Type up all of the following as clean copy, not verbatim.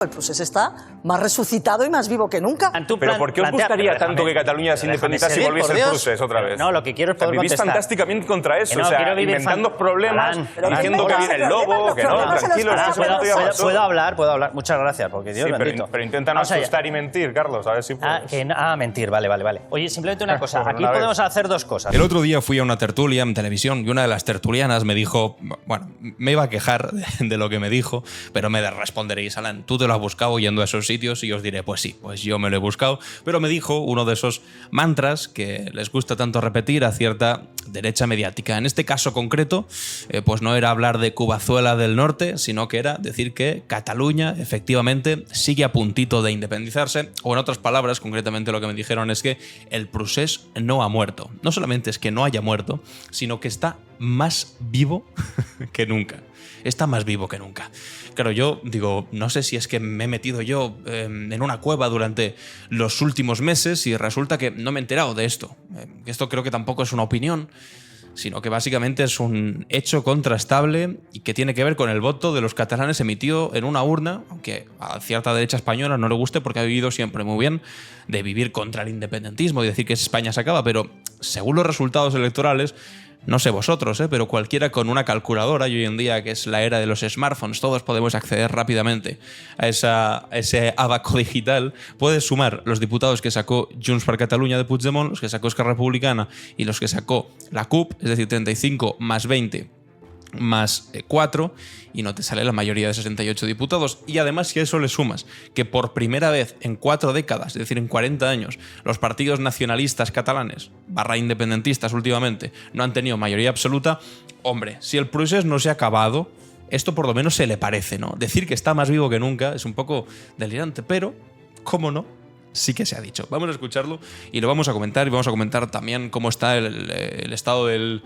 El procés está más resucitado y más vivo que nunca. Pero ¿por qué os gustaría tanto que Cataluña se independizase y volviese el procés otra vez? No, lo que quiero es poder vivís contestar. fantásticamente contra eso, No, o sea, quiero vivir inventando problemas, Alan, diciendo que viene el lobo, que no, tranquilo. ¿Puedo hablar? Muchas gracias, porque Dios Sí, bendito. pero intenta no Vamos allá. asustar y mentir, Carlos, a ver si puedes. Mentir, vale. Oye, simplemente una cosa, aquí Una vez. podemos hacer dos cosas. El otro día fui a una tertulia en televisión y una de las tertulianas me dijo, bueno, me iba a quejar de lo que me dijo, pero me responderéis, Alan, tú te lo has buscado yendo a esos sitios, y os diré, pues sí, pues yo me lo he buscado, pero me dijo uno de esos mantras que les gusta tanto repetir a cierta derecha mediática. En este caso concreto, pues no era hablar de Cubazuela del Norte, sino que era decir que Cataluña efectivamente sigue a puntito de independizarse, o en otras palabras, concretamente lo que me dijeron es que el procés no ha muerto. No solamente es que no haya muerto, sino que está más vivo que nunca. Está más vivo que nunca. Claro, yo digo, no sé si es que me he metido yo en una cueva durante los últimos meses y resulta que no me he enterado de esto. Esto creo que tampoco es una opinión, sino que básicamente es un hecho contrastable y que tiene que ver con el voto de los catalanes emitido en una urna, aunque a cierta derecha española no le guste porque ha vivido siempre muy bien de vivir contra el independentismo y decir que España se acaba, pero según los resultados electorales, no sé vosotros, pero cualquiera con una calculadora, y hoy en día que es la era de los smartphones, todos podemos acceder rápidamente a ese abaco digital, puede sumar los diputados que sacó Junts per Catalunya de Puigdemont, los que sacó Esquerra Republicana y los que sacó la CUP, es decir, 35 más 20 más 4, y no te sale la mayoría de 68 diputados. Y además, si a eso le sumas que por primera vez en 4 décadas, es decir, en 40 años, los partidos nacionalistas catalanes, / independentistas últimamente, no han tenido mayoría absoluta, hombre, si el procés no se ha acabado, esto por lo menos se le parece, ¿no? Decir que está más vivo que nunca es un poco delirante, pero, ¿cómo no? Sí que se ha dicho. Vamos a escucharlo y lo vamos a comentar, y vamos a comentar también cómo está el estado del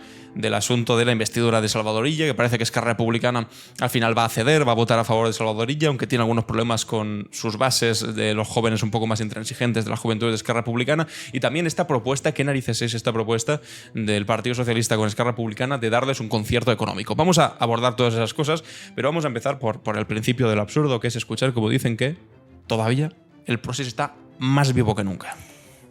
asunto de la investidura de Salvador Illa, que parece que Esquerra Republicana al final va a ceder, va a votar a favor de Salvador Illa, aunque tiene algunos problemas con sus bases de los jóvenes un poco más intransigentes de la juventud de Esquerra Republicana, y también esta propuesta, ¿qué narices es esta propuesta del Partido Socialista con Esquerra Republicana de darles un concierto económico? Vamos a abordar todas esas cosas, pero vamos a empezar por el principio del absurdo, que es escuchar como dicen que todavía el proceso está más vivo que nunca.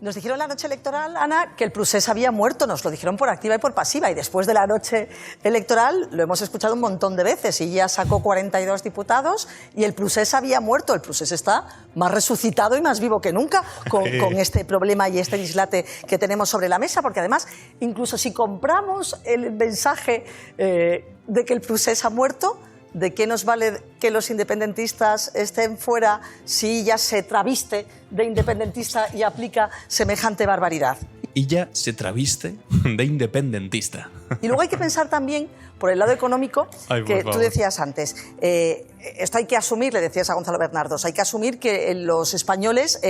Nos dijeron la noche electoral, Ana, que el procés había muerto, nos lo dijeron por activa y por pasiva, y después de la noche electoral lo hemos escuchado un montón de veces, y ya sacó 42 diputados y el procés había muerto. El procés está más resucitado y más vivo que nunca con este problema y este dislate que tenemos sobre la mesa, porque además, incluso si compramos el mensaje de que el procés ha muerto, ¿de qué nos vale que los independentistas estén fuera si ya se traviste de independentista y aplica semejante barbaridad? Y ya se traviste de independentista. Y luego hay que pensar también por el lado económico, que tú decías antes. Esto hay que asumir, le decías a Gonzalo Bernardos, hay que asumir que los españoles,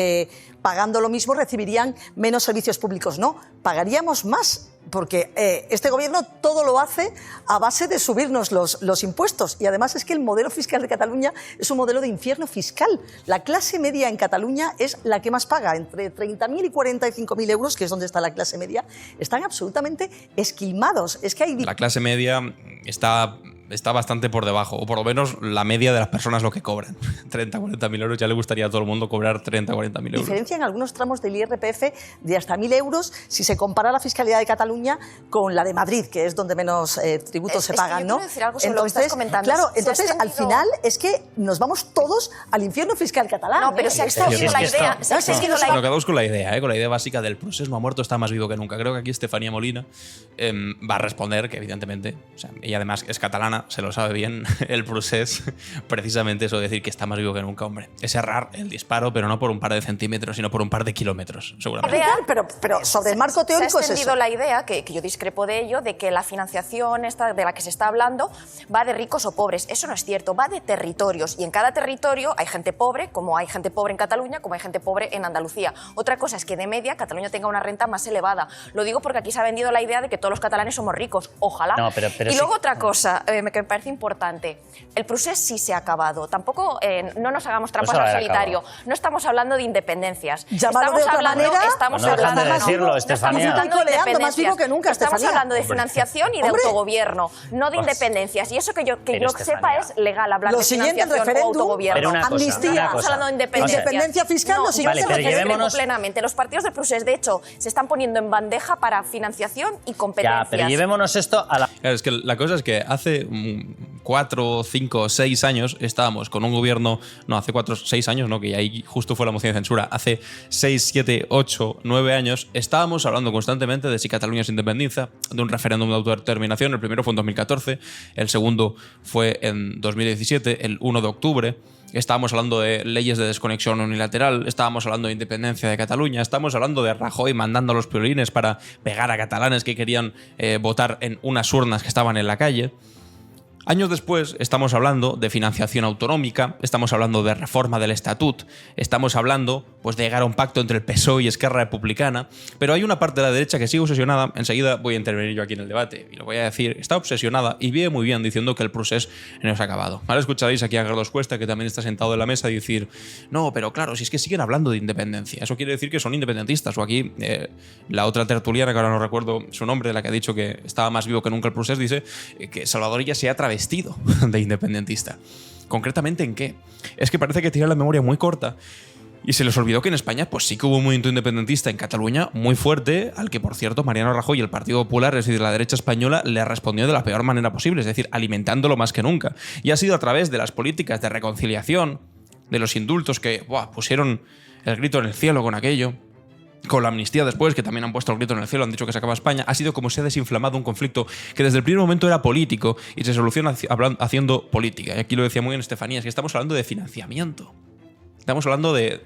pagando lo mismo, recibirían menos servicios públicos. No, pagaríamos más, porque este gobierno todo lo hace a base de subirnos los impuestos. Y además es que el modelo fiscal de Cataluña es un modelo de infierno fiscal. La clase media en Cataluña es la que más paga. Entre 30.000 y 45.000 euros, que es donde está la clase media, están absolutamente esquilmados. Es que hay... La clase media está bastante por debajo, o por lo menos la media de las personas lo que cobran. 30, 40.000 euros, ya le gustaría a todo el mundo cobrar 30, 40.000 euros. Diferencia en algunos tramos del IRPF de hasta 1.000 euros si se compara la fiscalidad de Cataluña con la de Madrid, que es donde menos tributos se pagan, ¿no? Decir algo sobre lo que estás comentando. Claro, entonces al final es que nos vamos todos al infierno fiscal catalán. No, pero se ha extendido la idea. Pero quedaos con la idea, con la idea básica del procés no ha muerto, está más vivo que nunca. Creo que aquí Estefanía Molina va a responder que evidentemente, o sea, ella además es catalana, se lo sabe bien, el procés, precisamente eso de decir que está más vivo que nunca, hombre. Es errar el disparo, pero no por un par de centímetros, sino por un par de kilómetros, seguramente. Pero sobre el marco teórico se ha extendido la idea, que yo discrepo de ello, de que la financiación esta de la que se está hablando va de ricos o pobres. Eso no es cierto, va de territorios. Y en cada territorio hay gente pobre, como hay gente pobre en Cataluña, como hay gente pobre en Andalucía. Otra cosa es que de media Cataluña tenga una renta más elevada. Lo digo porque aquí se ha vendido la idea de que todos los catalanes somos ricos. Ojalá. No, pero y luego otra cosa, me porque me parece importante. El procés sí se ha acabado. Tampoco no nos hagamos trampas No se al va a solitario. acabar. No estamos hablando de independencias. Llámalo de otra manera. Estamos No dejan de hablando decirlo, no Estefanía. estamos hablando de Coleando, más vivo que nunca, Estamos Estefanía. hablando de financiación y de Hombre. autogobierno, no de independencias. Y eso que yo Pero, sepa Estefanía. es legal hablar Lo de siguiente, el financiación o referéndum, autogobierno. Pero una cosa, amnistía. una Estamos cosa. hablando de independencia. Independencia fiscal, lo siguiente, Vale, pero yo discrepo llevémonos- plenamente. Los partidos del procés, de hecho, se están poniendo en bandeja para financiación y competencias. Ya, pero llevémonos esto a la... Claro, es que la cosa es que hace 4, 5, 6 años estábamos con un gobierno, no, hace 4, 6 años, no, que ahí justo fue la moción de censura, hace 6, 7, 8, 9 años estábamos hablando constantemente de si Cataluña se independiza, de un referéndum de autodeterminación. El primero fue en 2014, el segundo fue en 2017, el 1 de octubre. Estábamos hablando de leyes de desconexión unilateral, estábamos hablando de independencia de Cataluña, estábamos hablando de Rajoy mandando los piolines para pegar a catalanes que querían votar en unas urnas que estaban en la calle. Años después estamos hablando de financiación autonómica, estamos hablando de reforma del Estatut, estamos hablando pues, de llegar a un pacto entre el PSOE y Esquerra Republicana, pero hay una parte de la derecha que sigue obsesionada, enseguida voy a intervenir yo aquí en el debate y lo voy a decir, está obsesionada y viene muy bien diciendo que el procés no se ha acabado. Ahora escucharéis aquí a Carlos Cuesta, que también está sentado en la mesa, y decir, no, pero claro, si es que siguen hablando de independencia, eso quiere decir que son independentistas. O aquí la otra tertuliana, que ahora no recuerdo su nombre, la que ha dicho que estaba más vivo que nunca el procés, dice que Salvador Illa se ha travestido de independentista. ¿Concretamente en qué? Es que parece que tiene la memoria muy corta y se les olvidó que en España pues sí que hubo un movimiento independentista en Cataluña muy fuerte, al que, por cierto, Mariano Rajoy y el Partido Popular, es decir, la derecha española, le respondió de la peor manera posible, es decir, alimentándolo más que nunca. Y ha sido a través de las políticas de reconciliación, de los indultos que pusieron el grito en el cielo con aquello, con la amnistía después, que también han puesto el grito en el cielo, han dicho que se acaba España, ha sido como se ha desinflamado un conflicto que desde el primer momento era político y se soluciona haciendo política. Y aquí lo decía muy bien Estefanía, es que estamos hablando de financiamiento. Estamos hablando de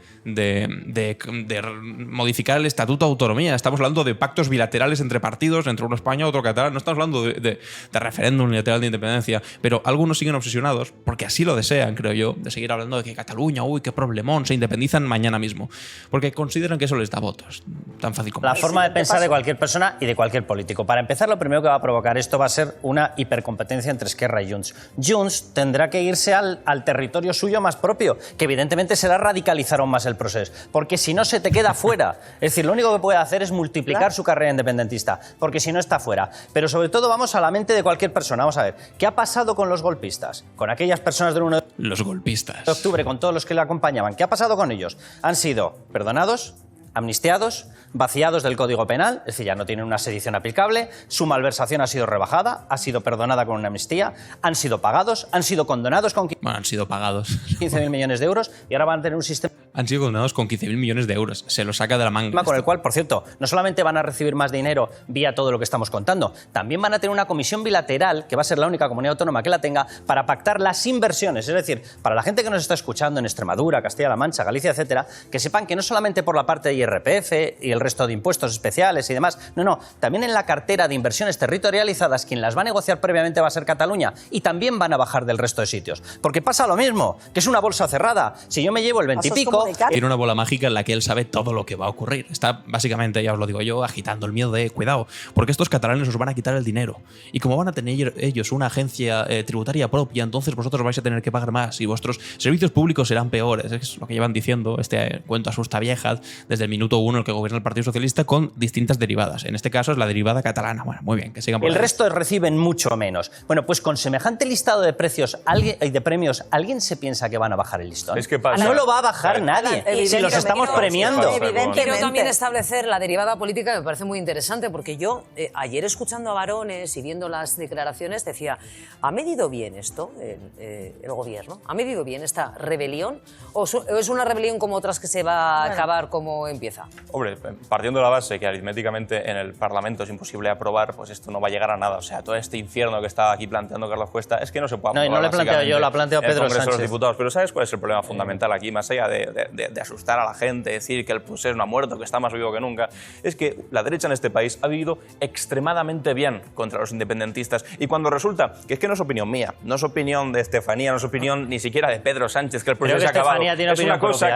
modificar el Estatuto de Autonomía. Estamos hablando de pactos bilaterales entre partidos, entre uno España y otro catalán. No estamos hablando de referéndum unilateral de independencia. Pero algunos siguen obsesionados, porque así lo desean, creo yo, de seguir hablando de que Cataluña, uy, qué problemón, se independizan mañana mismo. Porque consideran que eso les da votos. Tan fácil como La eso. forma de pensar de cualquier persona y de cualquier político. Para empezar, lo primero que va a provocar esto va a ser una hipercompetencia entre Esquerra y Junts. Junts tendrá que irse al territorio suyo más propio, que evidentemente será radicalizar aún más el proceso, porque si no se te queda fuera. Es decir, lo único que puede hacer es multiplicar su carrera independentista, porque si no está fuera. Pero sobre todo vamos a la mente de cualquier persona. Vamos a ver, ¿qué ha pasado con los golpistas? Con aquellas personas del 1 Los golpistas. de octubre, con todos los que le acompañaban. ¿Qué ha pasado con ellos? Han sido perdonados, amnistiados, vaciados del Código Penal, es decir, ya no tienen una sedición aplicable, su malversación ha sido rebajada, ha sido perdonada con una amnistía, han sido pagados, han sido condenados con Bueno, han sido pagados. 15.000 millones de euros y ahora van a tener un sistema Han sido condenados con 15.000 millones de euros. Se lo saca de la manga. con el cual, por cierto, no solamente van a recibir más dinero vía todo lo que estamos contando, también van a tener una comisión bilateral, que va a ser la única comunidad autónoma que la tenga, para pactar las inversiones. Es decir, para la gente que nos está escuchando en Extremadura, Castilla-La Mancha, Galicia, etcétera, que sepan que no solamente por la parte de IRPF y el resto de impuestos especiales y demás, no, también en la cartera de inversiones territorializadas, quien las va a negociar previamente va a ser Cataluña, y también van a bajar del resto de sitios. Porque pasa lo mismo, que es una bolsa cerrada. Si yo me llevo el 20 y pico... Tiene una bola mágica en la que él sabe todo lo que va a ocurrir. Está básicamente, ya os lo digo yo, agitando el miedo de cuidado, porque estos catalanes os van a quitar el dinero. Y como van a tener ellos una agencia tributaria propia, entonces vosotros vais a tener que pagar más y vuestros servicios públicos serán peores. Es lo que llevan diciendo este cuento asusta viejas desde el minuto 1 en el que gobierna el Partido Socialista, con distintas derivadas. En este caso es la derivada catalana. Bueno, muy bien, que sigan por El ahí. resto reciben mucho menos. Bueno, pues con semejante listado de precios y de premios, ¿alguien se piensa que van a bajar el listón? Es que pasa. No lo va a bajar nadie, si los estamos premiando. Quiero también establecer la derivada política, que me parece muy interesante, porque yo ayer, escuchando a varones y viendo las declaraciones, decía, ¿ha medido bien esto el gobierno? ¿Ha medido bien esta rebelión? ¿O es una rebelión como otras que se va a acabar como empieza? Hombre, partiendo de la base que aritméticamente en el Parlamento es imposible aprobar, pues esto no va a llegar a nada. O sea, todo este infierno que está aquí planteando Carlos Cuesta es que no se puede No, y aprobar. no lo he planteado yo, lo ha planteado en el Pedro Congreso de los Sánchez. Diputados. Pero ¿sabes cuál es el problema fundamental aquí? Más allá de de asustar a la gente, decir que el procés no ha muerto, que está más vivo que nunca, es que la derecha en este país ha vivido extremadamente bien contra los independentistas. Y cuando resulta que es que no es opinión mía, no es opinión de Estefanía, no es opinión ni siquiera de Pedro Sánchez, que el proceso se ha acabado. Es una cosa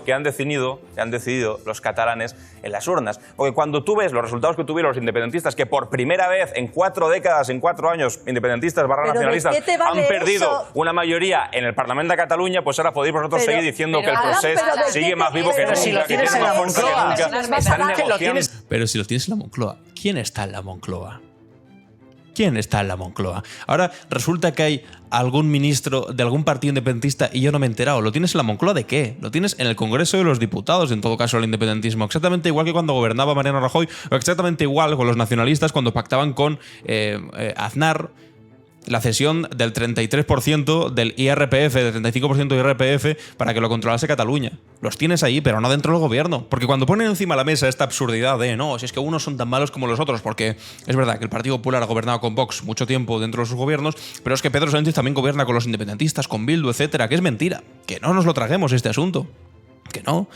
que han decidido los catalanes en las urnas. Porque cuando tú ves los resultados que tuvieron los independentistas, que por primera vez en 4 décadas, en 4 años, independentistas / nacionalistas han perdido una mayoría en el Parlamento de Cataluña, pues ahora podéis vosotros seguir diciendo que el proceso sigue más vivo que nunca. Si lo tienes en la Moncloa. Pero si lo tienes en la Moncloa, ¿quién está en la Moncloa? ¿Quién está en la Moncloa? Ahora resulta que hay algún ministro de algún partido independentista y yo no me he enterado. ¿Lo tienes en la Moncloa de qué? Lo tienes en el Congreso de los Diputados, en todo caso, el independentismo. Exactamente igual que cuando gobernaba Mariano Rajoy, o exactamente igual con los nacionalistas cuando pactaban con Aznar la cesión del 33% del IRPF, del 35% de IRPF, para que lo controlase Cataluña. Los tienes ahí, pero no dentro del gobierno. Porque cuando ponen encima de la mesa esta absurdidad de no, si es que unos son tan malos como los otros, porque es verdad que el Partido Popular ha gobernado con Vox mucho tiempo dentro de sus gobiernos, pero es que Pedro Sánchez también gobierna con los independentistas, con Bildu, etcétera, que es mentira. Que no nos lo traguemos este asunto. Que no.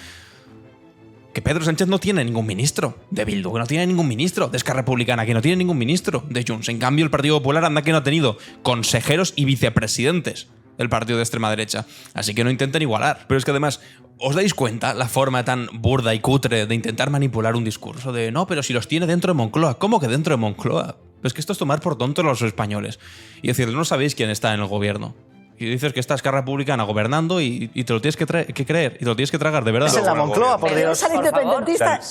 Que Pedro Sánchez no tiene ningún ministro de Bildu, que no tiene ningún ministro de Esquerra Republicana, que no tiene ningún ministro de Junts. En cambio, el Partido Popular anda que no ha tenido consejeros y vicepresidentes del partido de extrema derecha. Así que no intenten igualar. Pero es que además, ¿os dais cuenta la forma tan burda y cutre de intentar manipular un discurso? De no, pero si los tiene dentro de Moncloa. ¿Cómo que dentro de Moncloa? Pues que esto es tomar por tontos a los españoles. Y decirles, no sabéis quién está en el gobierno. Y dices que está Esquerra Republicana gobernando y te lo tienes que creer y te lo tienes que tragar, de verdad. Es en la Moncloa, por Dios. Por favor,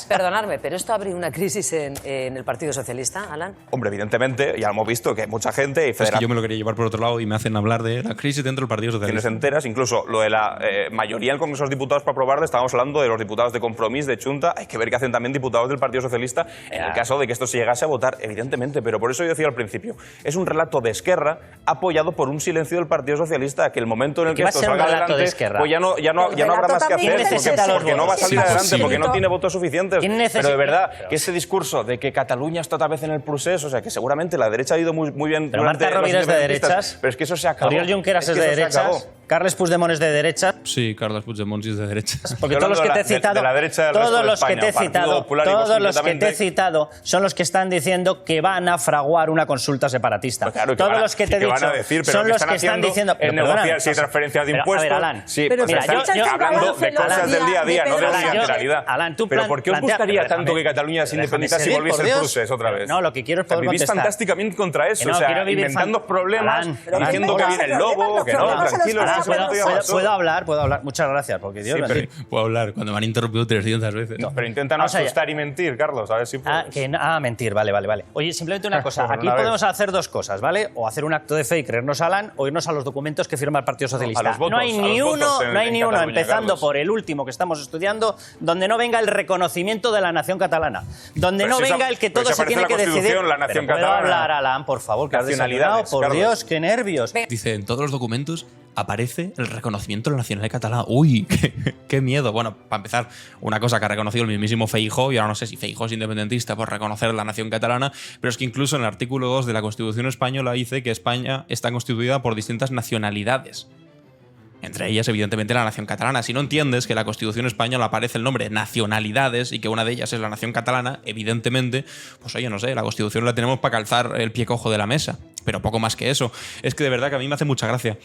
perdonadme, pero ¿esto abre una crisis en el Partido Socialista, Alan? Hombre, evidentemente, ya hemos visto que mucha gente... Es que yo me lo quería llevar por otro lado y me hacen hablar de la crisis dentro del Partido Socialista. Enteras, incluso lo de la mayoría del Congreso de los Diputados para aprobarlo, estábamos hablando de los diputados de Compromís, de Junta, hay que ver qué hacen también diputados del Partido Socialista en el caso de que esto se llegase a votar, evidentemente, pero por eso yo decía al principio, es un relato de Esquerra apoyado por un silencio del Partido Socialista, que el momento en el que esto salga adelante, pues ya no habrá más que hacer, porque no va a salir adelante, porque no tiene votos suficientes. Pero de verdad, que ese discurso de que Cataluña está otra vez en el procés, o sea, que seguramente la derecha ha ido muy bien. Pero Marta Rovira es de derechas. Pero es que eso se acabó. Oriol Junqueras es de derechas. Carles Puigdemont es de derechas. Sí, Carles Puigdemont es de derechas. Porque todos los que te he citado, son los que están diciendo que van a fraguar una consulta separatista. Pues claro, todos los que te he dicho son los que están diciendo negociar si transferencias de impuestos. Alan, sí, pero hablando de cosas del día a día, no de la bilateralidad. Pero ¿por qué os gustaría tanto que Cataluña se independizase y volviese el procés otra vez? No, lo que quiero es poder contestar. Vivís fantásticamente contra eso, o sea, inventando problemas, diciendo que viene el lobo, que no, tranquilos. Puedo hablar. Muchas gracias, porque Dios bendito. Puedo hablar cuando me han interrumpido 300 veces. No, pero intenta no asustar y mentir, Carlos, a ver si puedes. Mentir, vale. Oye, simplemente una cosa. Aquí podemos hacer dos cosas, ¿vale? O hacer un acto de fe y creernos a Alan, o irnos a los documentos que firma el Partido Socialista. No hay ni uno, empezando por el último que estamos estudiando, donde no venga el reconocimiento de la nación catalana. Donde no venga el que todo se tiene que decidir. ¿Puedo hablar, Alan, por favor? Que has desayunado, por Dios, qué nervios. Dice, en todos los documentos aparece el reconocimiento de la nacionalidad catalana. ¡Uy! ¡Qué miedo! Bueno, para empezar, una cosa que ha reconocido el mismísimo Feijóo, y ahora no sé si Feijóo es independentista por reconocer la nación catalana, pero es que incluso en el artículo 2 de la Constitución española dice que España está constituida por distintas nacionalidades. Entre ellas, evidentemente, la nación catalana. Si no entiendes que en la Constitución española aparece el nombre nacionalidades y que una de ellas es la nación catalana, evidentemente, pues oye, no sé, la Constitución la tenemos para calzar el pie cojo de la mesa. Pero poco más que eso. Es que de verdad que a mí me hace mucha gracia.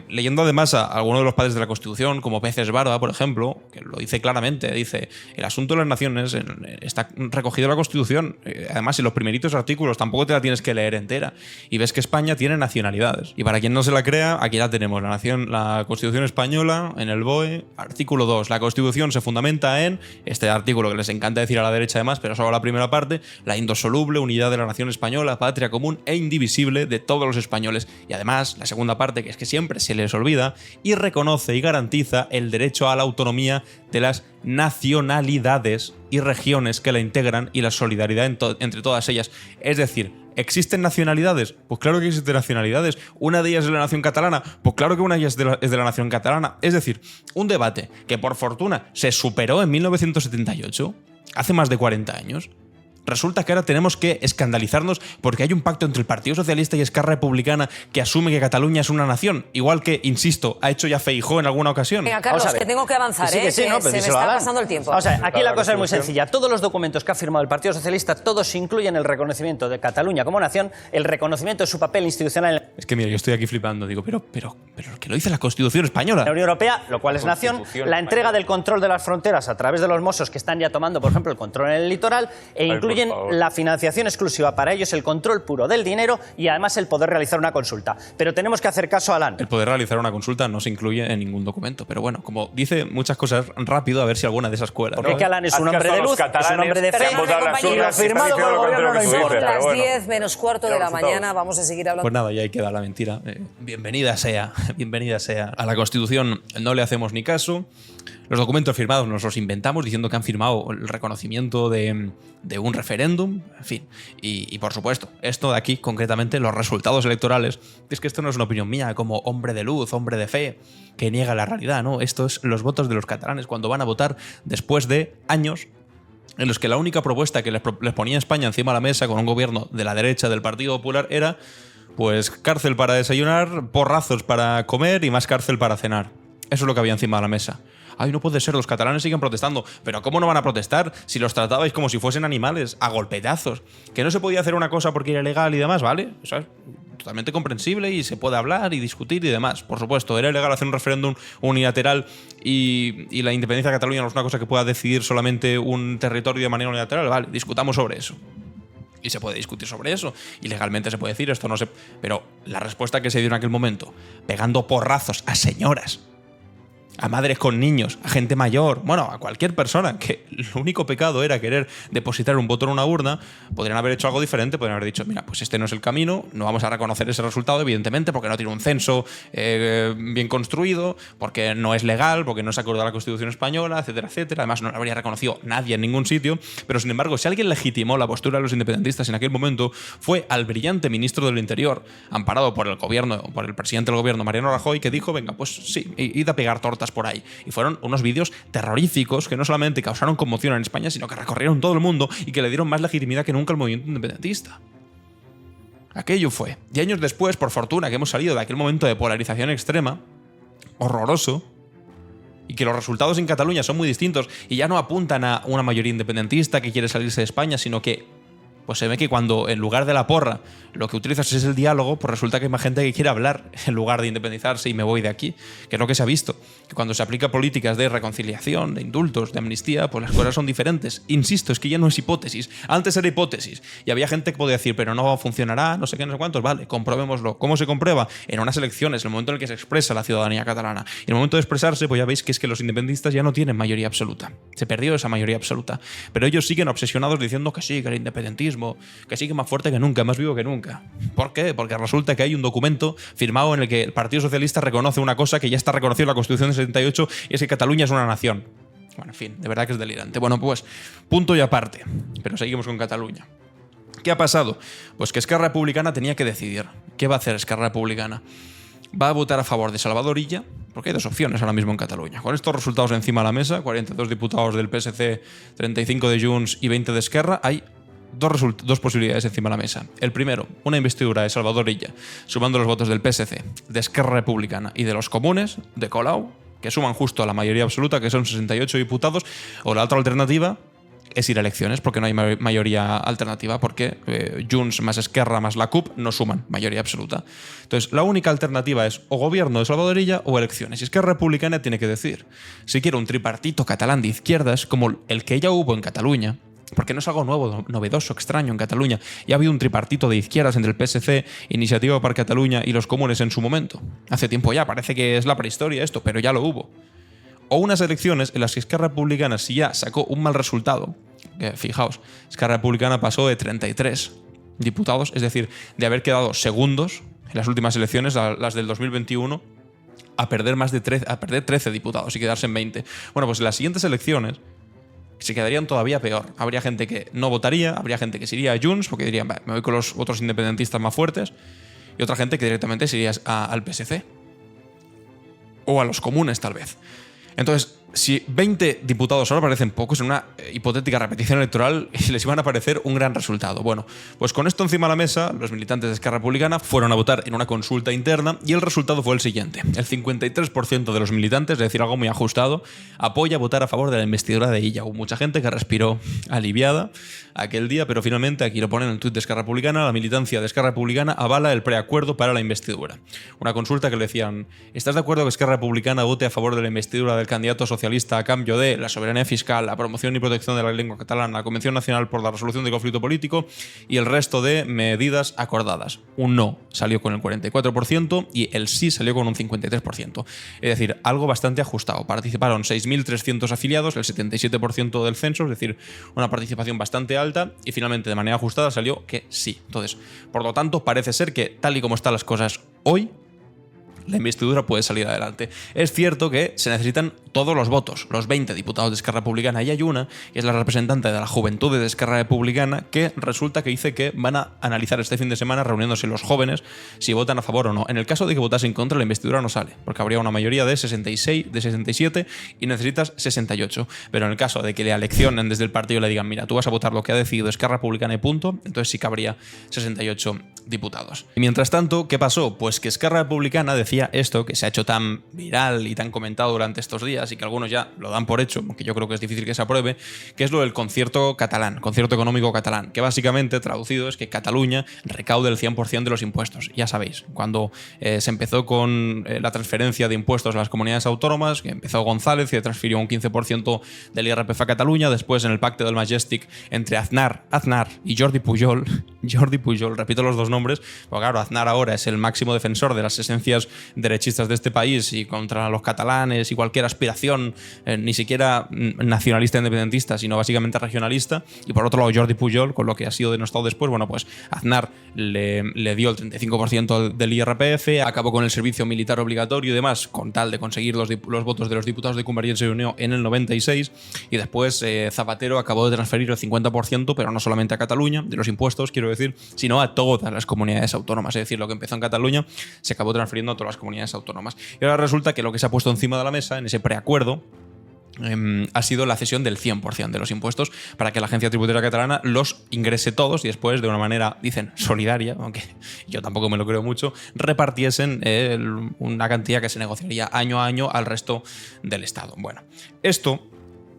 Leyendo además a algunos de los padres de la Constitución, como Peces Barba, por ejemplo, que lo dice claramente, dice, el asunto de las naciones está recogido en la Constitución. Además, en los primeritos artículos tampoco te la tienes que leer entera. Y ves que España tiene nacionalidades. Y para quien no se la crea, aquí la tenemos. La Constitución española, en el BOE, artículo 2. La Constitución se fundamenta en este artículo que les encanta decir a la derecha además, pero solo la primera parte, la indisoluble unidad de la nación española, patria común e indivisible de todos los españoles. Y además, la segunda parte, que es que siempre se les olvida, y reconoce y garantiza el derecho a la autonomía de las nacionalidades y regiones que la integran y la solidaridad entre todas ellas. Es decir, ¿existen nacionalidades? Pues claro que existen nacionalidades. ¿Una de ellas es la nación catalana? Pues claro que una de ellas es de la nación catalana. Es decir, un debate que por fortuna se superó en 1978, hace más de 40 años, Resulta que ahora tenemos que escandalizarnos porque hay un pacto entre el Partido Socialista y Esquerra Republicana que asume que Cataluña es una nación, igual que, insisto, ha hecho ya Feijóo en alguna ocasión. Venga, Carlos, Vamos a ver. que tengo que avanzar, Que sí, no, que pero se me díselo a está Adán. pasando el tiempo. Vamos a ver, aquí la cosa es muy sencilla. Todos los documentos que ha firmado el Partido Socialista, todos incluyen el reconocimiento de Cataluña como nación, el reconocimiento de su papel institucional Es que mira, yo estoy aquí flipando, digo, pero que lo dice la Constitución española. en la Unión Europea, lo cual es nación, la entrega del control de las fronteras a través de los Mossos que están ya tomando, por ejemplo, el control en el litoral, e incluyen la financiación exclusiva para ellos, el control puro del dinero y además el poder realizar una consulta. Pero tenemos que hacer caso a Alan. El poder realizar una consulta no se incluye en ningún documento. Pero bueno, como dice muchas cosas rápido, a ver si alguna de esas cuela. Porque es que Alan es un hombre de luz, es un hombre de fe, y lo firmado por el gobierno no Son importa. las 10 menos cuarto de la mañana, vamos a seguir hablando. Pues nada, ya ahí queda la mentira. Bienvenida sea. A la Constitución no le hacemos ni caso. Los documentos firmados nos los inventamos diciendo que han firmado el reconocimiento de un referéndum, en fin. Y por supuesto, esto de aquí, concretamente, los resultados electorales, es que esto no es una opinión mía como hombre de luz, hombre de fe, que niega la realidad, ¿no? Esto es los votos de los catalanes cuando van a votar después de años en los que la única propuesta que les ponía España encima de la mesa con un gobierno de la derecha del Partido Popular era pues cárcel para desayunar, porrazos para comer y más cárcel para cenar. Eso es lo que había encima de la mesa. Ay, no puede ser, los catalanes siguen protestando. ¿Pero cómo no van a protestar si los tratabais como si fuesen animales, a golpetazos? Que no se podía hacer una cosa porque era ilegal y demás, ¿vale? O sea, totalmente comprensible y se puede hablar y discutir y demás. Por supuesto, era ilegal hacer un referéndum unilateral y la independencia de Cataluña no es una cosa que pueda decidir solamente un territorio de manera unilateral. Vale, discutamos sobre eso. Y se puede discutir sobre eso. Y legalmente se puede decir esto, no sé. Pero la respuesta que se dio en aquel momento, pegando porrazos a señoras, a madres con niños, a gente mayor, bueno, a cualquier persona que el único pecado era querer depositar un voto en una urna, podrían haber hecho algo diferente, podrían haber dicho, mira, pues este no es el camino, no vamos a reconocer ese resultado, evidentemente, porque no tiene un censo bien construido, porque no es legal, porque no se acordó a la Constitución española, etcétera, etcétera. Además, no lo habría reconocido nadie en ningún sitio, pero sin embargo, si alguien legitimó la postura de los independentistas en aquel momento, fue al brillante ministro del Interior, amparado por el gobierno, por el presidente del gobierno, Mariano Rajoy, que dijo, venga, pues sí, id a pegar tortas por ahí. Y fueron unos vídeos terroríficos que no solamente causaron conmoción en España, sino que recorrieron todo el mundo y que le dieron más legitimidad que nunca al movimiento independentista. Aquello fue. Y años después, por fortuna, que hemos salido de aquel momento de polarización extrema, horroroso, y que los resultados en Cataluña son muy distintos y ya no apuntan a una mayoría independentista que quiere salirse de España, sino que pues se ve que cuando en lugar de la porra lo que utilizas es el diálogo, pues resulta que hay más gente que quiere hablar en lugar de independizarse y me voy de aquí, que es lo que se ha visto. Que cuando se aplica políticas de reconciliación, de indultos, de amnistía, pues las cosas son diferentes. Insisto, es que ya no es hipótesis. Antes era hipótesis y había gente que podía decir, pero no funcionará, no sé qué, no sé cuántos. Vale, comprobémoslo. ¿Cómo se comprueba? En unas elecciones, en el momento en el que se expresa la ciudadanía catalana. Y en el momento de expresarse, pues ya veis que es que los independentistas ya no tienen mayoría absoluta. Se perdió esa mayoría absoluta. Pero ellos siguen obsesionados diciendo que sí, que el independentismo, que sigue más fuerte que nunca, más vivo que nunca. ¿Por qué? Porque resulta que hay un documento firmado en el que el Partido Socialista reconoce una cosa que ya está reconocida en la Constitución del 78 y es que Cataluña es una nación. Bueno, en fin, de verdad que es delirante. Bueno, pues punto y aparte, pero seguimos con Cataluña. ¿Qué ha pasado? Pues que Esquerra Republicana tenía que decidir. ¿Qué va a hacer Esquerra Republicana? ¿Va a votar a favor de Salvador Illa? Porque hay dos opciones ahora mismo en Cataluña. Con estos resultados encima de la mesa, 42 diputados del PSC, 35 de Junts y 20 de Esquerra, hay dos posibilidades encima de la mesa. El primero, una investidura de Salvador Illa, sumando los votos del PSC, de Esquerra Republicana y de los comunes, de Colau, que suman justo a la mayoría absoluta, que son 68 diputados, o la otra alternativa es ir a elecciones, porque no hay mayoría alternativa, porque Junts más Esquerra más la CUP no suman mayoría absoluta. Entonces, la única alternativa es o gobierno de Salvador Illa o elecciones. Y Esquerra Republicana tiene que decir si quiere un tripartito catalán de izquierdas, como el que ya hubo en Cataluña, porque no es algo nuevo, novedoso, extraño en Cataluña. Ya ha habido un tripartito de izquierdas entre el PSC, Iniciativa per Catalunya y los comunes en su momento. Hace tiempo ya, parece que es la prehistoria esto, pero ya lo hubo. O unas elecciones en las que Esquerra Republicana, si ya sacó un mal resultado, que fijaos, Esquerra Republicana pasó de 33 diputados, es decir, de haber quedado segundos en las últimas elecciones, las del 2021, a perder 13 diputados y quedarse en 20. Bueno, pues en las siguientes elecciones se quedarían todavía peor. Habría gente que no votaría, habría gente que se iría a Junts porque dirían, me voy con los otros independentistas más fuertes, y otra gente que directamente se iría al PSC. O a los comunes, tal vez. Entonces, si 20 diputados ahora parecen pocos en una hipotética repetición electoral y les iban a parecer un gran resultado. Bueno, pues con esto encima de la mesa, los militantes de Esquerra Republicana fueron a votar en una consulta interna y el resultado fue el siguiente. El 53% de los militantes, es decir, algo muy ajustado, apoya votar a favor de la investidura de Illa. Hubo mucha gente que respiró aliviada aquel día, pero finalmente, aquí lo ponen en el tuit de Esquerra Republicana, la militancia de Esquerra Republicana avala el preacuerdo para la investidura. Una consulta que le decían: ¿estás de acuerdo que Esquerra Republicana vote a favor de la investidura del candidato socialista a cambio de la soberanía fiscal, la promoción y protección de la lengua catalana, la Convención Nacional por la Resolución del Conflicto Político y el resto de medidas acordadas? Un no salió con el 44% y el sí salió con un 53%. Es decir, algo bastante ajustado. Participaron 6.300 afiliados, el 77% del censo, es decir, una participación bastante alta, y finalmente de manera ajustada salió que sí. Entonces, por lo tanto, parece ser que, tal y como están las cosas hoy, la investidura puede salir adelante. Es cierto que se necesitan todos los votos, los 20 diputados de Esquerra Republicana, y hay una, que es la representante de la Juventud de Esquerra Republicana, que resulta que dice que van a analizar este fin de semana, reuniéndose los jóvenes, si votan a favor o no. En el caso de que votase en contra, la investidura no sale, porque habría una mayoría de 67 y necesitas 68. Pero en el caso de que le aleccionen desde el partido y le digan: mira, tú vas a votar lo que ha decidido Esquerra Republicana y punto, entonces sí que habría 68 diputados. Y mientras tanto, ¿qué pasó? Pues que Esquerra Republicana decía esto, que se ha hecho tan viral y tan comentado durante estos días y que algunos ya lo dan por hecho, aunque yo creo que es difícil que se apruebe, que es lo del concierto catalán, concierto económico catalán, que básicamente, traducido, es que Cataluña recaude el 100% de los impuestos. Ya sabéis, cuando se empezó con la transferencia de impuestos a las comunidades autónomas, que empezó González y transfirió un 15% del IRPF a Cataluña, después en el pacto del Majestic entre Aznar y Jordi Pujol, repito los dos nombres, porque claro, Aznar ahora es el máximo defensor de las esencias derechistas de este país y contra los catalanes y cualquier aspiración, ni siquiera nacionalista independentista, sino básicamente regionalista. Y por otro lado, Jordi Pujol, con lo que ha sido denostado después, bueno, pues Aznar le dio el 35% del IRPF, acabó con el servicio militar obligatorio y demás, con tal de conseguir los votos de los diputados de Convergencia y Unió en el 96, y después Zapatero acabó de transferir el 50%, pero no solamente a Cataluña, de los impuestos, quiero decir, sino a todas las comunidades autónomas. Es decir, lo que empezó en Cataluña se acabó transfiriendo a todas las comunidades autónomas. Y ahora resulta que lo que se ha puesto encima de la mesa en ese preacuerdo ha sido la cesión del 100% de los impuestos para que la agencia tributaria catalana los ingrese todos y después, de una manera, dicen, solidaria, aunque yo tampoco me lo creo mucho, repartiesen una cantidad que se negociaría año a año al resto del Estado. Bueno, esto,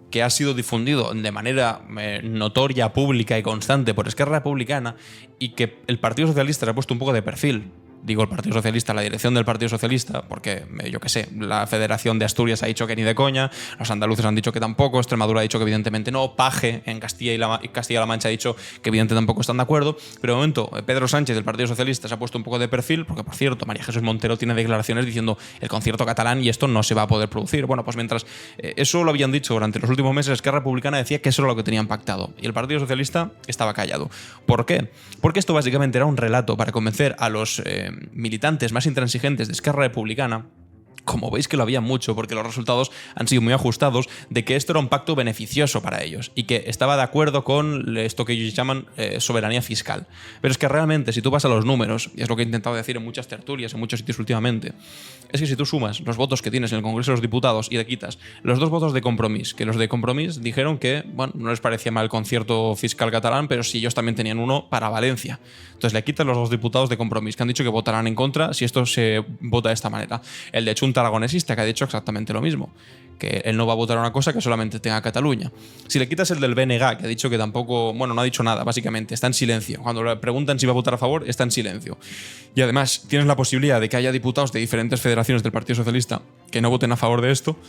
que ha sido difundido de manera notoria, pública y constante por Esquerra Republicana, y que el Partido Socialista se ha puesto un poco de perfil. Digo el Partido Socialista, la dirección del Partido Socialista, porque yo qué sé, la Federación de Asturias ha dicho que ni de coña, los andaluces han dicho que tampoco, Extremadura ha dicho que evidentemente no, Paje en Castilla-La Mancha ha dicho que evidentemente tampoco están de acuerdo, pero de momento Pedro Sánchez del Partido Socialista se ha puesto un poco de perfil, porque por cierto, María Jesús Montero tiene declaraciones diciendo el concierto catalán y esto no se va a poder producir. Bueno, pues mientras eso lo habían dicho durante los últimos meses, Esquerra Republicana decía que eso era lo que tenían pactado y el Partido Socialista estaba callado. ¿Por qué? Porque esto básicamente era un relato para convencer a los militantes más intransigentes de Esquerra Republicana, como veis que lo había mucho porque los resultados han sido muy ajustados, de que esto era un pacto beneficioso para ellos y que estaba de acuerdo con esto que ellos llaman soberanía fiscal. Pero es que realmente, si tú vas a los números, y es lo que he intentado decir en muchas tertulias, en muchos sitios últimamente, es que si tú sumas los votos que tienes en el Congreso de los Diputados y le quitas los dos votos de Compromís, que los de Compromís dijeron que, bueno, no les parecía mal el concierto fiscal catalán, pero si ellos también tenían uno para Valencia. Entonces le quitas los dos diputados de Compromís, que han dicho que votarán en contra si esto se vota de esta manera. El de Junta aragonesista, que ha dicho exactamente lo mismo, que él no va a votar una cosa que solamente tenga Cataluña. Si le quitas el del BNG, que ha dicho que tampoco, bueno, no ha dicho nada, básicamente, está en silencio. Cuando le preguntan si va a votar a favor, está en silencio. Y además tienes la posibilidad de que haya diputados de diferentes federaciones del Partido Socialista que no voten a favor de esto.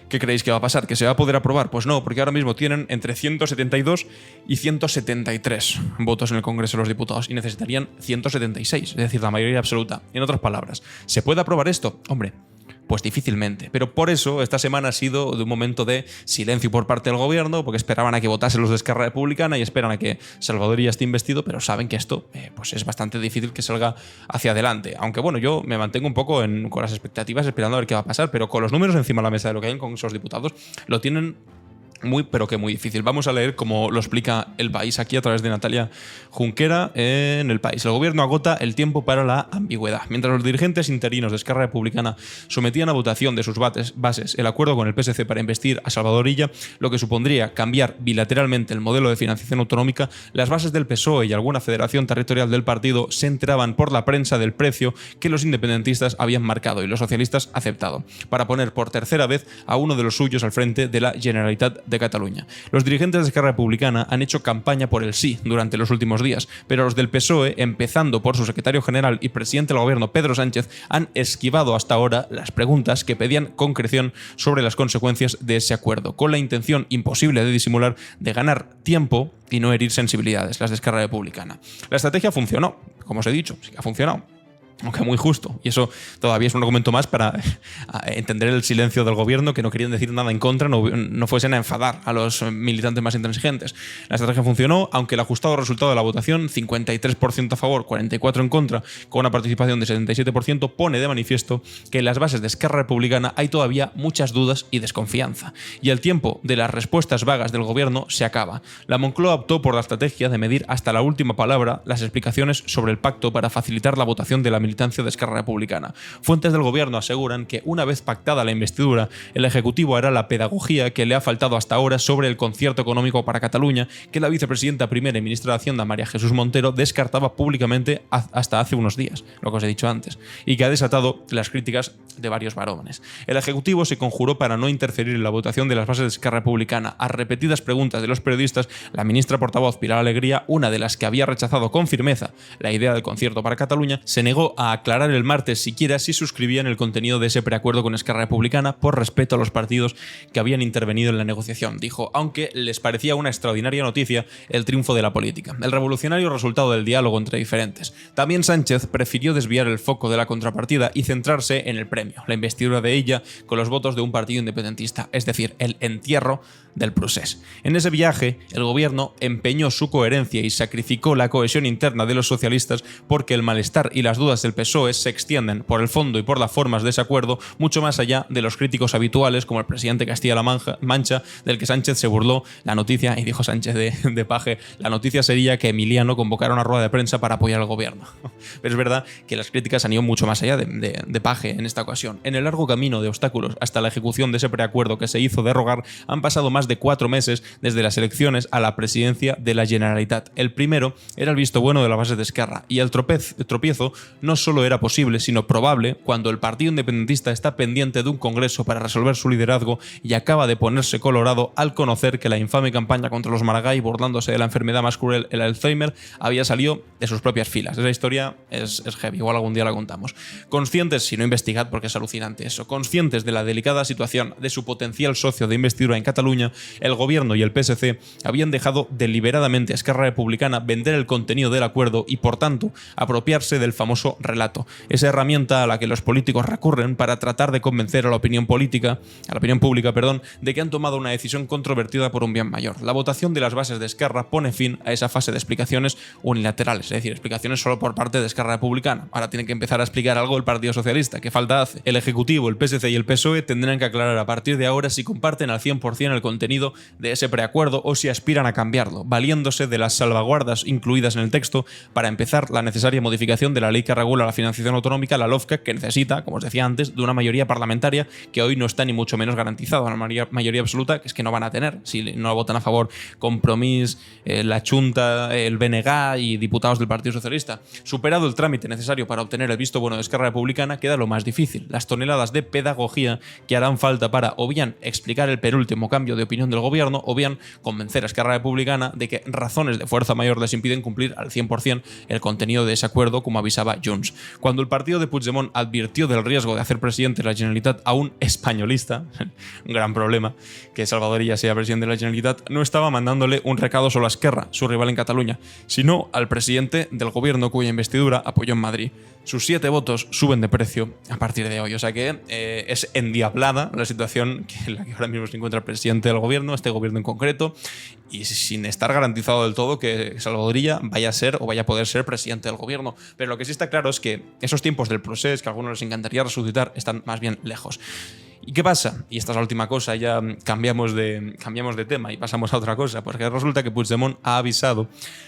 ¿Qué creéis que va a pasar? ¿Que se va a poder aprobar? Pues no, porque ahora mismo tienen entre 172 y 173 votos en el Congreso de los Diputados y necesitarían 176, es decir, la mayoría absoluta. En otras palabras, ¿se puede aprobar esto? Hombre, pues difícilmente. Pero por eso esta semana ha sido de un momento de silencio por parte del gobierno, porque esperaban a que votasen los de Esquerra Republicana y esperan a que Salvador ya esté investido, pero saben que esto pues es bastante difícil que salga hacia adelante. Aunque bueno, yo me mantengo un poco con las expectativas esperando a ver qué va a pasar, pero con los números encima de la mesa de lo que hay en el Congreso de los Diputados, lo tienen muy, pero que muy difícil. Vamos a leer cómo lo explica El País aquí a través de Natalia Junquera en El País. El gobierno agota el tiempo para la ambigüedad. Mientras los dirigentes interinos de Esquerra Republicana sometían a votación de sus bases el acuerdo con el PSC para investir a Salvador Illa, lo que supondría cambiar bilateralmente el modelo de financiación autonómica, las bases del PSOE y alguna federación territorial del partido se enteraban por la prensa del precio que los independentistas habían marcado y los socialistas aceptado, para poner por tercera vez a uno de los suyos al frente de la Generalitat de Cataluña. Los dirigentes de Esquerra Republicana han hecho campaña por el sí durante los últimos días, pero los del PSOE, empezando por su secretario general y presidente del gobierno Pedro Sánchez, han esquivado hasta ahora las preguntas que pedían concreción sobre las consecuencias de ese acuerdo, con la intención imposible de disimular de ganar tiempo y no herir sensibilidades, las de Esquerra Republicana. La estrategia funcionó, como os he dicho, sí que ha funcionado. Aunque muy justo. Y eso todavía es un argumento más para entender el silencio del gobierno, que no querían decir nada en contra, no fuesen a enfadar a los militantes más intransigentes. La estrategia funcionó, aunque el ajustado resultado de la votación, 53% a favor, 44% en contra, con una participación de 77%, pone de manifiesto que en las bases de Esquerra Republicana hay todavía muchas dudas y desconfianza. Y el tiempo de las respuestas vagas del gobierno se acaba. La Moncloa optó por la estrategia de medir hasta la última palabra las explicaciones sobre el pacto para facilitar la votación de la militancia de Esquerra Republicana. Fuentes del gobierno aseguran que una vez pactada la investidura, el Ejecutivo hará la pedagogía que le ha faltado hasta ahora sobre el concierto económico para Cataluña, que la vicepresidenta primera y ministra de Hacienda, María Jesús Montero, descartaba públicamente hasta hace unos días, lo que os he dicho antes, y que ha desatado las críticas de varios varones. El Ejecutivo se conjuró para no interferir en la votación de las bases de Esquerra Republicana. A repetidas preguntas de los periodistas, la ministra portavoz Pilar Alegría, una de las que había rechazado con firmeza la idea del concierto para Cataluña, se negó a aclarar el martes siquiera si suscribían el contenido de ese preacuerdo con Esquerra Republicana por respeto a los partidos que habían intervenido en la negociación. Dijo, aunque les parecía una extraordinaria noticia el triunfo de la política, el revolucionario resultado del diálogo entre diferentes. También Sánchez prefirió desviar el foco de la contrapartida y centrarse en el premio, la investidura de ella con los votos de un partido independentista, es decir, el entierro del procés. En ese viaje, el gobierno empeñó su coherencia y sacrificó la cohesión interna de los socialistas porque el malestar y las dudas del PSOE se extienden por el fondo y por las formas de ese acuerdo mucho más allá de los críticos habituales como el presidente Castilla-La Mancha, del que Sánchez se burló. La noticia, y dijo Sánchez de Paje, la noticia sería que Emiliano convocara una rueda de prensa para apoyar al gobierno. Pero es verdad que las críticas han ido mucho más allá de Paje en esta ocasión. En el largo camino de obstáculos hasta la ejecución de ese preacuerdo que se hizo derogar, han pasado más de 4 meses desde las elecciones a la presidencia de la Generalitat. El primero era el visto bueno de la base de Esquerra, y el tropiezo no solo era posible, sino probable, cuando el partido independentista está pendiente de un congreso para resolver su liderazgo y acaba de ponerse colorado al conocer que la infame campaña contra los Maragall, burlándose de la enfermedad más cruel, el Alzheimer, había salido de sus propias filas. Esa historia es heavy, igual algún día la contamos. Conscientes, si no investigad porque es alucinante eso, conscientes de la delicada situación de su potencial socio de investidura en Cataluña, el gobierno y el PSC habían dejado deliberadamente a Esquerra Republicana vender el contenido del acuerdo y, por tanto, apropiarse del famoso relato, esa herramienta a la que los políticos recurren para tratar de convencer a la opinión pública, de que han tomado una decisión controvertida por un bien mayor. La votación de las bases de Esquerra pone fin a esa fase de explicaciones unilaterales, es decir, explicaciones solo por parte de Esquerra Republicana. Ahora tiene que empezar a explicar algo el Partido Socialista. ¿Qué falta hace? El Ejecutivo, el PSC y el PSOE tendrán que aclarar a partir de ahora si comparten al 100% el contenido de ese preacuerdo o si aspiran a cambiarlo, valiéndose de las salvaguardas incluidas en el texto para empezar la necesaria modificación de la ley que regula la financiación autonómica, la LOFCA, que necesita, como os decía antes, de una mayoría parlamentaria que hoy no está ni mucho menos garantizada, una mayoría absoluta que es que no van a tener si no votan a favor Compromís, la Junta, el BNG y diputados del Partido Socialista. Superado el trámite necesario para obtener el visto bueno de Esquerra Republicana, queda lo más difícil, las toneladas de pedagogía que harán falta para o bien explicar el penúltimo cambio de opinión del gobierno o bien convencer a Esquerra Republicana de que razones de fuerza mayor les impiden cumplir al 100% el contenido de ese acuerdo, como avisaba Junts. Cuando el partido de Puigdemont advirtió del riesgo de hacer presidente de la Generalitat a un españolista, un gran problema que Salvador Illa sea presidente de la Generalitat, no estaba mandándole un recado solo a Esquerra, su rival en Cataluña, sino al presidente del gobierno cuya investidura apoyó en Madrid. Sus 7 votos suben de precio a partir de hoy. O sea que es endiablada la situación en la que ahora mismo se encuentra el presidente del gobierno, este gobierno en concreto, y sin estar garantizado del todo que Salvador Illa vaya a ser o vaya a poder ser presidente del gobierno. Pero lo que sí está claro es que esos tiempos del proceso que a algunos les encantaría resucitar están más bien lejos. ¿Y qué pasa? Y esta es la última cosa, ya cambiamos de tema y pasamos a otra cosa, porque resulta que Puigdemont ha avisado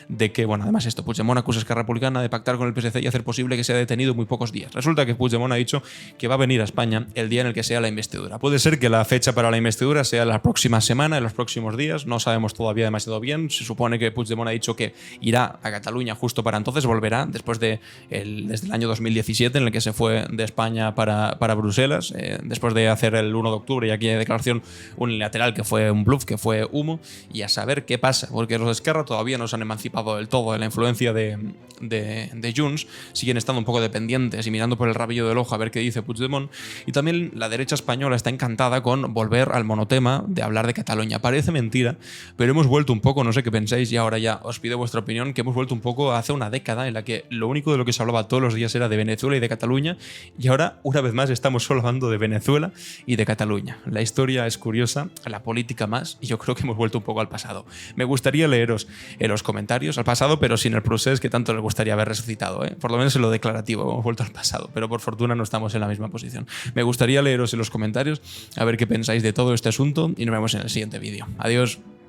de que, bueno, además esto, Puigdemont acusa a Esquerra Republicana de pactar con el PSC y hacer posible que sea detenido en muy pocos días. Resulta que Puigdemont ha dicho que va a venir a España el día en el que sea la investidura. Puede ser que la fecha para la investidura sea la próxima semana, en los próximos días, no sabemos todavía demasiado bien. Se supone que Puigdemont ha dicho que irá a Cataluña justo para entonces, volverá después desde el año 2017 en el que se fue de España para Bruselas, después de hacer el 1 de octubre y aquella declaración unilateral que fue un bluff, que fue humo, y a saber qué pasa, porque los de Esquerra todavía no se han emancipado del todo de la influencia de Junts, siguen estando un poco dependientes y mirando por el rabillo del ojo a ver qué dice Puigdemont, y también la derecha española está encantada con volver al monotema de hablar de Cataluña. Parece mentira, pero hemos vuelto un poco, no sé qué pensáis y ahora ya os pido vuestra opinión, que hemos vuelto un poco hace una década en la que lo único de lo que se hablaba todos los días era de Venezuela y de Cataluña, y ahora una vez más estamos solo hablando de Venezuela y de Cataluña. La historia es curiosa, la política más, y yo creo que hemos vuelto un poco al pasado. Me gustaría leeros en los comentarios al pasado, pero sin el procés que tanto les gustaría haber resucitado, por lo menos en lo declarativo, hemos vuelto al pasado, pero por fortuna no estamos en la misma posición. Me gustaría leeros en los comentarios a ver qué pensáis de todo este asunto y nos vemos en el siguiente vídeo. Adiós.